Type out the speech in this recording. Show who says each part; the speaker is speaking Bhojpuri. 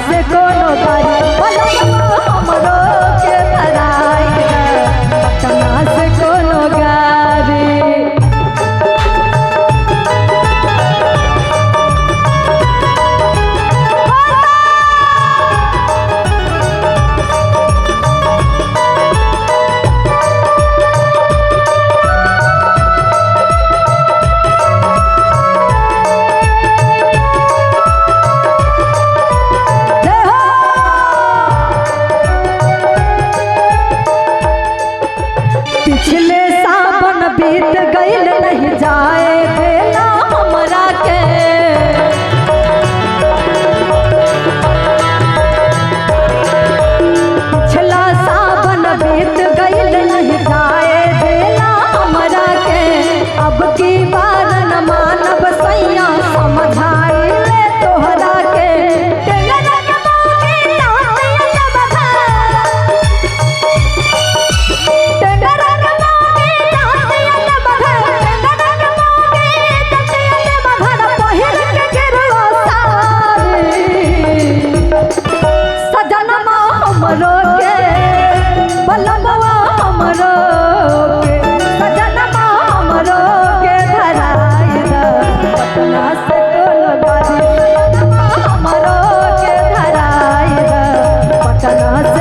Speaker 1: से कोनो गाड़ी बलमवा हमरो के धराई द पटना से कोनो गाड़ी। पिछले सावन बीत गईल नहीं जाए देना हमरा के। पिछला सावन बीत गईल नहीं जाए देना हमरा के। अब की बार न मानब सैया समझाई ले तोहरा के। हमरो के बलमवा हमरो के सजनवा हमरो के धराई द पटना से कोनो गाड़ी। सजनवा हमरो के धराई द पटना से